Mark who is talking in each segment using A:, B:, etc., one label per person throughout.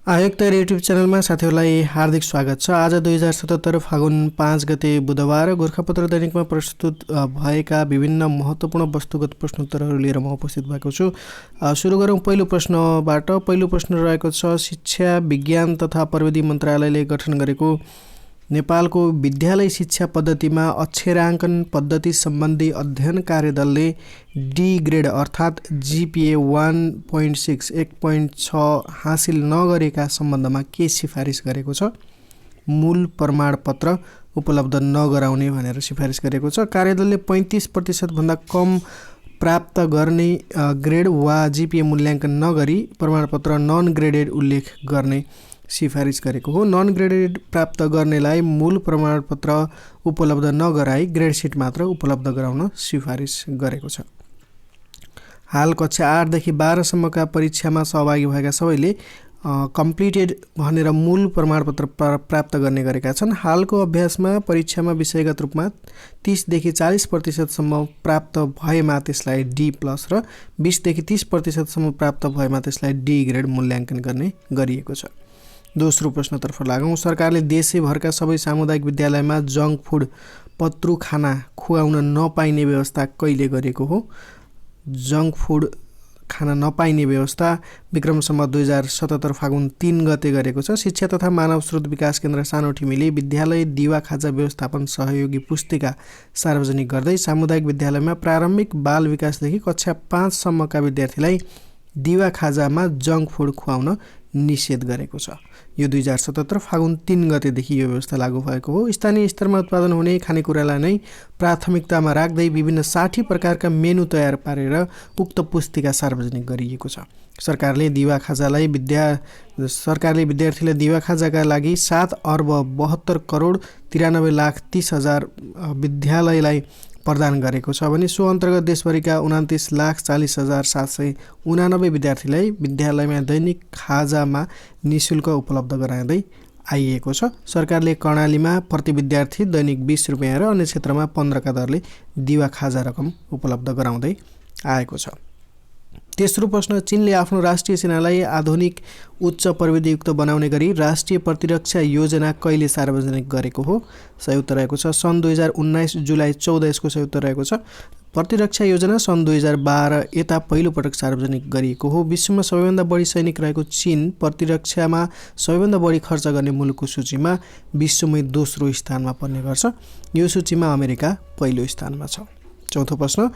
A: आयोग तयारी युट्युब च्यानलमा साथीहरूलाई हार्दिक स्वागत छ। आज 2077 फागुन 5 गते बुधबार गोर्खापत्र दैनिकमा प्रस्तुत भएका विभिन्न महत्त्वपूर्ण वस्तुगत प्रश्नोत्तरहरू लिएर म उपस्थित भएको छु। सुरु गरौँ पहिलो प्रश्नबाट। पहिलो प्रश्न रहेको छ, शिक्षा विज्ञान तथा प्रविधि मन्त्रालयले गठन गरेको नेपालको विद्यालय शिक्षा पद्धतिमा अक्षराङ्कन पद्धति सम्बन्धी अध्ययन कार्यदलले डी ग्रेड अर्थात् GPA 1.6 1.6 हासिल नगरेका सम्बन्धमा के सिफारिस गरेको छ? मूल प्रमाणपत्र उपलब्ध नगराउने भनेर सिफारिस गरेको छ। कार्यदलले 35% भन्दा कम प्राप्त गर्ने ग्रेड वा GPA मूल्याङ्कन नगरी प्रमाणपत्र नन ग्रेडेड उल्लेख गर्ने सिफारिस गरेको हो। नन ग्रेडेड प्राप्त गर्नेलाई मूल प्रमाणपत्र उपलब्ध नगराई ग्रेड सिट मात्र उपलब्ध गराउन सिफारिस गरेको छ। हाल कक्षा 8 देखि 12 सम्मका परीक्षामा सहभागी भएका सबैले कम्प्लिटेड भनेर मूल प्रमाणपत्र प्राप्त गर्ने गरेका छन्। हालको अभ्यासमा परीक्षामा विषयगत रूपमा 30 देखि 40% सम्म प्राप्त भएमा त्यसलाई D+ र 20 देखि 30% सम्म प्राप्त भएमा त्यसलाई D ग्रेड मूल्याङ्कन गर्ने गरिएको छ। दोस्रो प्रश्नतर्फ लागौँ। सरकारले देशैभरका सबै सामुदायिक विद्यालयमा जङ्क फुड पत्रु खाना खुवाउन नपाइने व्यवस्था कहिले गरेको हो? जङ्क फुड खाना नपाइने व्यवस्था विक्रम सम्वत 2077 फागुन 3 गते गरेको छ। शिक्षा तथा मानव स्रोत विकास केन्द्र सानोठिमीले विद्यालय दिवा खाजा व्यवस्थापन सहयोगी पुस्तिका सार्वजनिक गर्दै सामुदायिक विद्यालयमा प्रारम्भिक बाल विकासदेखि कक्षा 5 सम्मका विद्यार्थीलाई दिवा खाजामा जङ्क फुड खुवाउन निषेध गरेको छ। यो 2077 फागुन 3 गतेदेखि यो व्यवस्था लागू भएको हो। स्थानीय स्तरमा उत्पादन हुने खानेकुरालाई नै प्राथमिकतामा राख्दै विभिन्न 60 प्रकारका मेनु तयार पारेर उक्त पुस्तिका सार्वजनिक गरिएको छ। सरकारले विद्यार्थीलाई दिवा खाजाका लागि 7 अर्ब 72 करोड 93 लाख 30 हजार विद्यालयलाई प्रदान गरेको छ भने सो अन्तर्गत देशभरिका 29 लाख 40 हजार 789 विद्यार्थीलाई विद्यालयमा दैनिक खाजामा निःशुल्क उपलब्ध गराउँदै आइएको छ। सरकारले कर्णालीमा प्रति विद्यार्थी दैनिक 20 रुपियाँ र अन्य क्षेत्रमा 15 का दरले दिवा खाजा रकम उपलब्ध गराउँदै आएको छ। तेस्रो प्रश्न, चीनले आफ्नो राष्ट्रिय सेनालाई आधुनिक उच्च प्रविधियुक्त बनाउने गरी राष्ट्रिय प्रतिरक्षा योजना कहिले सार्वजनिक गरेको हो? सही उत्तर रहेको छ सन् 2019 जुलाई 14 यसको सही उत्तर रहेको छ। प्रतिरक्षा योजना सन् 2012 यता पहिलो पटक सार्वजनिक गरिएको हो। विश्वमा सबैभन्दा बढी सैनिक रहेको चीन प्रतिरक्षामा सबैभन्दा बढी खर्च गर्ने मुलुकको सूचीमा विश्वमै दोस्रो स्थानमा पर्ने गर्छ। यो सूचीमा अमेरिका पहिलो स्थानमा छ। चौथो प्रश्न,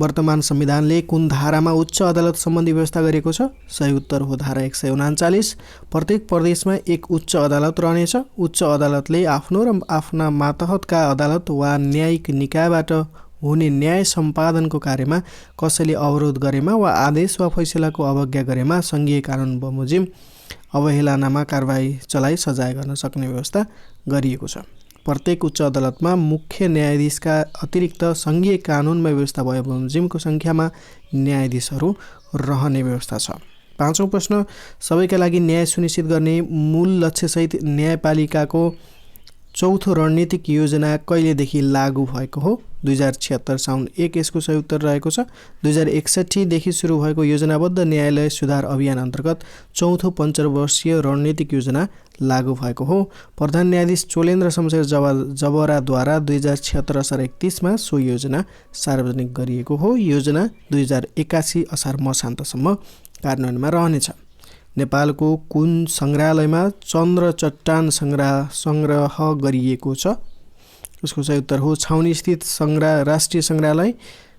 A: वर्तमान संविधानले कुन धारामा उच्च अदालत सम्बन्धी व्यवस्था गरेको छ? सही उत्तर हो धारा 139। प्रत्येक प्रदेशमा एक उच्च अदालत रहनेछ। उच्च अदालतले आफ्नो र आफ्ना मातहतका अदालत वा न्यायिक निकायबाट हुने न्याय सम्पादनको कार्यमा कसैले अवरोध गरेमा वा आदेश वा फैसलाको अवज्ञा गरेमा सङ्घीय कानुन बमोजिम अवहेलनामा कारबाही चलाई सजाय गर्न सक्ने व्यवस्था गरिएको छ। प्रत्येक उच्च अदालतमा मुख्य न्यायाधीशका अतिरिक्त सङ्घीय कानुनमा व्यवस्था भए बमोजिमको सङ्ख्यामा न्यायाधीशहरू रहने व्यवस्था छ। पाँचौँ प्रश्न, सबैका लागि न्याय सुनिश्चित गर्ने मूल लक्ष्यसहित न्यायपालिकाको चौथो रणनीतिक योजना कहिलेदेखि लागू भएको हो? 2076 साउन 1 यसको सही उत्तर रहेको छ। 2061 देखि सुरु भएको योजनाबद्ध न्यायालय सुधार अभियान अन्तर्गत चौथो पञ्चवर्षीय रणनीतिक योजना लागू भएको हो। प्रधान न्यायाधीश चोलेन्द्र शमशेर जबराद्वारा 2076 असार 31 सो योजना सार्वजनिक गरिएको हो। योजना 2081 असार मसान्तसम्म कार्यान्वयनमा रहनेछ। नेपालको कुन सङ्ग्रहालयमा चन्द्र चट्टान सङ्ग्रह गरिएको छ? उसको सही उत्तर हो छाउनी स्थित राष्ट्रिय सङ्ग्रहालय।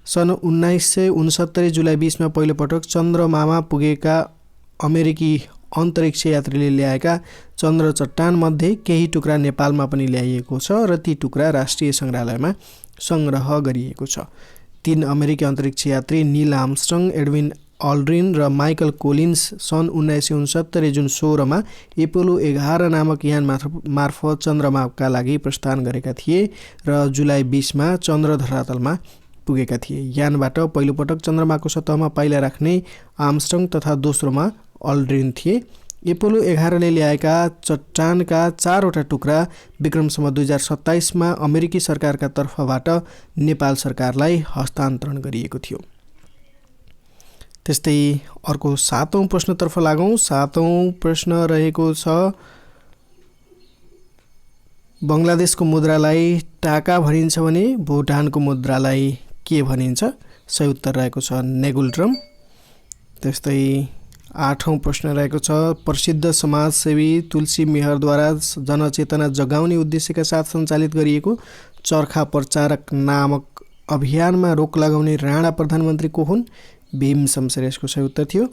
A: सन् 1969 जुलाई 20 पहिलो पटक चन्द्रमामा पुगेका अमेरिकी अन्तरिक्ष यात्रीले ल्याएका चन्द्र चट्टान मध्ये केही टुक्रा नेपालमा पनि ल्याइएको छ र ती टुक्रा राष्ट्रिय सङ्ग्रहालयमा सङ्ग्रह गरिएको छ। 3 अमेरिकी अन्तरिक्ष यात्री नील आर्मस्ट्रङ, एडविन अल्ड्रिन र माइकल कोलिन्स सन् 1969 जुन 16 मा एपोलो 11 नामक यान मार्फत चन्द्रमाका लागि प्रस्थान गरेका थिए र जुलाई 20 मा चन्द्र धरातलमा पुगेका थिए। यानबाट पहिलोपटक चन्द्रमाको सतहमा पाइला राख्ने आर्मस्ट्रङ तथा दोस्रोमा अल्ड्रिन थिए। एपोलो 11 ले ल्याएका चट्टानका 4 वटा टुक्रा विक्रम सम्वत 2027 मा अमेरिकी सरकारका तर्फबाट नेपाल सरकारलाई हस्तान्तरण गरिएको थियो। त्यस्तै अर्को 7औं प्रश्नतर्फ लागौँ। 7औं प्रश्न रहेको छ बङ्गलादेशको मुद्रालाई टाका भनिन्छ भने भुटानको मुद्रालाई के भनिन्छ? सही उत्तर रहेको छ नेगुल्ट्रम। त्यस्तै 8औं प्रश्न रहेको छ प्रसिद्ध समाजसेवी तुलसी मेहरद्वारा जनचेतना जगाउने उद्देश्यका साथ सञ्चालित गरिएको चरखा प्रचारक नामक अभियानमा रोक लगाउने राणा प्रधानमन्त्री को हुन्? भीम शमशेर यसको सही उत्तर थियो।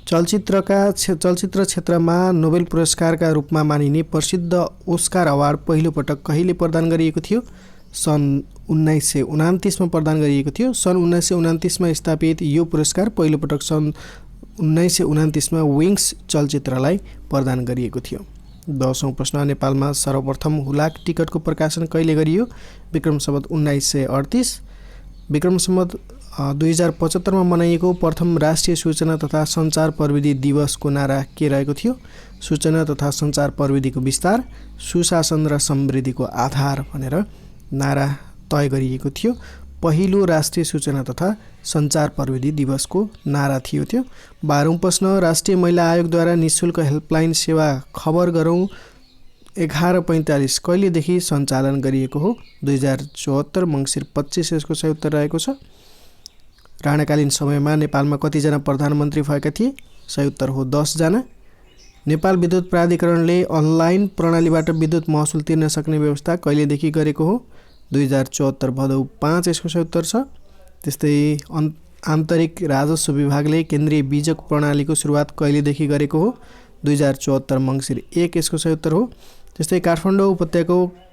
A: चलचित्र क्षेत्रमा नोबेल पुरस्कारका रूपमा मानिने प्रसिद्ध ओस्कार अवार्ड पहिलोपटक कहिले प्रदान गरिएको थियो? सन् 1929 मा प्रदान गरिएको थियो। सन् 1929 मा स्थापित यो पुरस्कार पहिलोपटक सन् 1929 मा विङ्स चलचित्रलाई प्रदान गरिएको थियो। 10औं प्रश्न नेपालमा सर्वप्रथम हुलाक टिकटको प्रकाशन कहिले गरियो? विक्रम सम्वत 1938। विक्रम सम्वत 2075 मा मनाइएको प्रथम राष्ट्रिय सूचना तथा सञ्चार प्रविधि दिवसको नारा के रहेको थियो? सूचना तथा सञ्चार प्रविधिको विस्तार, सुशासन र समृद्धिको आधार भनेर नारा तय गरिएको थियो। पहिलो राष्ट्रिय सूचना तथा सञ्चार प्रविधि दिवसको नारा थियो त्यो। 12औं प्रश्न राष्ट्रिय महिला आयोगद्वारा निःशुल्क हेल्पलाइन सेवा खबर गरौँ 11:45 कहिलेदेखि सञ्चालन गरिएको हो? 2074 मङ्सिर 25 यसको सही उत्तर रहेको छ। राणाकालीन समयमा नेपालमा कतिजना प्रधानमन्त्री भएका थिए? सही उत्तर हो 10 जना। नेपाल विद्युत प्राधिकरणले अनलाइन प्रणालीबाट विद्युत महसुल तिर्न सक्ने व्यवस्था कहिलेदेखि गरेको हो? 2074 भदौ 5 यसको सही उत्तर छ। त्यस्तै आन्तरिक राजस्व विभागले केन्द्रीय बीजक प्रणालीको सुरुवात कहिलेदेखि गरेको हो? 2074 मङ्सिर 1 यसको सही उत्तर हो। त्यस्तै काठमाडौँ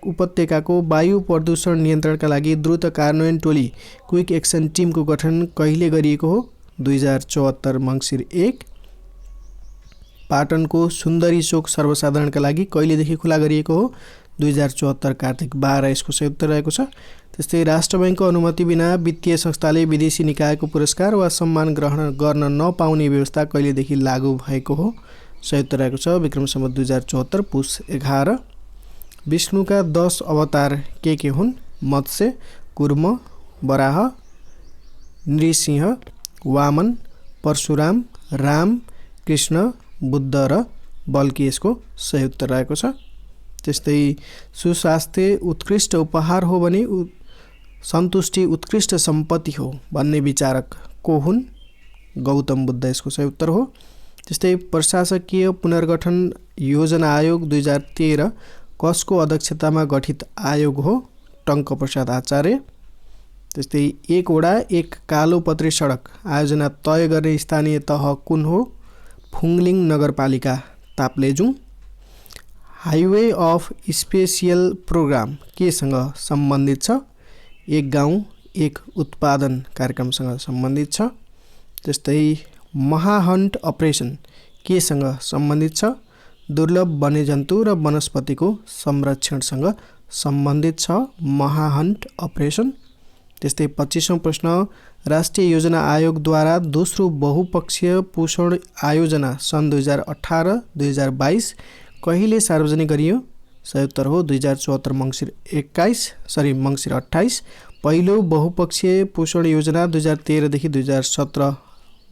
A: उपत्यकाको वायु प्रदूषण नियन्त्रणका लागि द्रुत कार्यान्वयन टोली क्विक एक्सन टिमको गठन कहिले गरिएको हो? 2074 मङ्सिर 1। पाटनको सुन्दरी चोक सर्वसाधारणका लागि कहिलेदेखि खुला गरिएको हो? 2074 कार्तिक 12 यसको सही उत्तर रहेको छ। त्यस्तै राष्ट्र बैङ्कको अनुमति बिना वित्तीय संस्थाले विदेशी निकायको पुरस्कार वा सम्मान ग्रहण गर्न नपाउने व्यवस्था कहिलेदेखि लागू भएको हो? सही उत्तर रहेको छ विक्रम सम्वत 2074 पुस 11। विष्णुका 10 अवतार के हुन्? मत्स्य, कुर्म, वराह, नृसिंह, वामन, परशुराम, राम, कृष्ण, बुद्ध र बल्की यसको सही उत्तर रहेको छ। त्यस्तै सुस्वास्थ्य उत्कृष्ट उपहार हो भने सन्तुष्टि उत्कृष्ट सम्पत्ति हो भन्ने विचारक को हुन्? गौतम बुद्ध यसको सही उत्तर हो। त्यस्तै प्रशासकीय पुनर्गठन योजना आयोग 2013 कसको अध्यक्षतामा गठित आयोग हो? टङ्क प्रसाद आचार्य। त्यस्तै एक वडा एक कालोपत्री सडक आयोजना तय गर्ने स्थानीय तह कुन हो? फुङलिङ नगरपालिका Taplejung. Highway of special program केसँग सम्बन्धित छ? एक गाउँ एक उत्पादन कार्यक्रमसँग सम्बन्धित छ। त्यस्तै महाहन्ट अपरेसन केसँग सम्बन्धित छ? दुर्लभ वन्यजन्तु र वनस्पतिको संरक्षणसँग सम्बन्धित छ महाहन्ट अपरेसन। त्यस्तै 25औं प्रश्न राष्ट्रिय योजना आयोगद्वारा दोस्रो बहुपक्षीय पोषण आयोजना सन् 2018-2022 कहिले सार्वजनिक गरियो? सही उत्तर हो 2074 मङ्सिर 28। पहिलो बहुपक्षीय पोषण योजना 2013 देखि 2017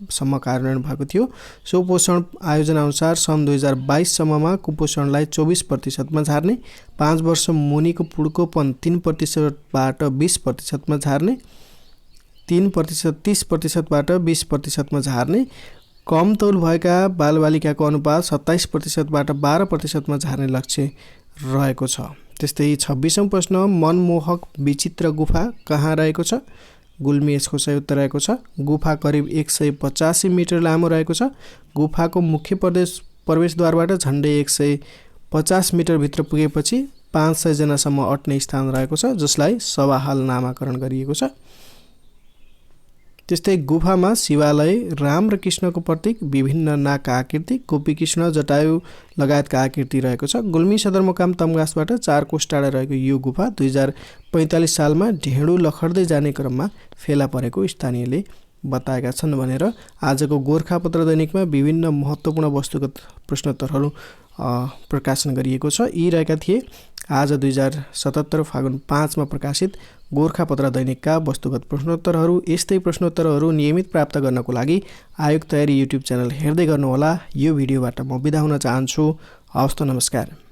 A: सम्म कार्यान्वयन भएको थियो। सो पोषण आयोजना अनुसार सन् 2022 सम्ममा कुपोषणलाई 24% मा झार्ने, 5 वर्ष मुनिको पुड्कोपन 3% बाट 20% मा झार्ने, 3% 30% बाट 20% मा झार्ने, कम तौल भएका बालबालिकाको अनुपात 27% बाट 12% मा झार्ने लक्ष्य रहेको छ। त्यस्तै 26औं प्रश्न मनमोहक विचित्र गुफा कहाँ रहेको छ? गुल्मी यसको सही उत्तर रहेको छ। गुफा करिब 185 मिटर लामो रहेको छ। गुफाको मुख्य प्रवेशद्वारबाट झन्डै 150 मिटर भित्र पुगेपछि 500 जनासम्म अट्ने स्थान रहेको छ जसलाई सवाहाल नामाकरण गरिएको छ। त्यस्तै गुफामा शिवालय, राम र कृष्णको प्रतीक, विभिन्न नागका आकृति, गोपी कृष्ण, जटायु लगायतका आकृति रहेको छ। गुल्मी सदरमुकाम तमघासबाट 4 कोस टाढा रहेको यो गुफा 2045 सालमा ढेँडो लखड्दै जाने क्रममा फेला परेको स्थानीयले बताएका छन् भनेर आजको गोरखापत्र दैनिकमा विभिन्न महत्त्वपूर्ण वस्तुगत प्रश्नोत्तरहरू प्रकाशन गरिएको छ। यी रहेका थिए आज 2077 फागुन 5 मा प्रकाशित गोरखापत्र दैनिकका वस्तुगत प्रश्नोत्तरहरू। यस्तै प्रश्नोत्तरहरू नियमित प्राप्त गर्नको लागि आयोग तयारी युट्युब च्यानल हेर्दै गर्नुहोला। यो भिडियोबाट म बिदा हुन चाहन्छु। हवस् त, नमस्कार।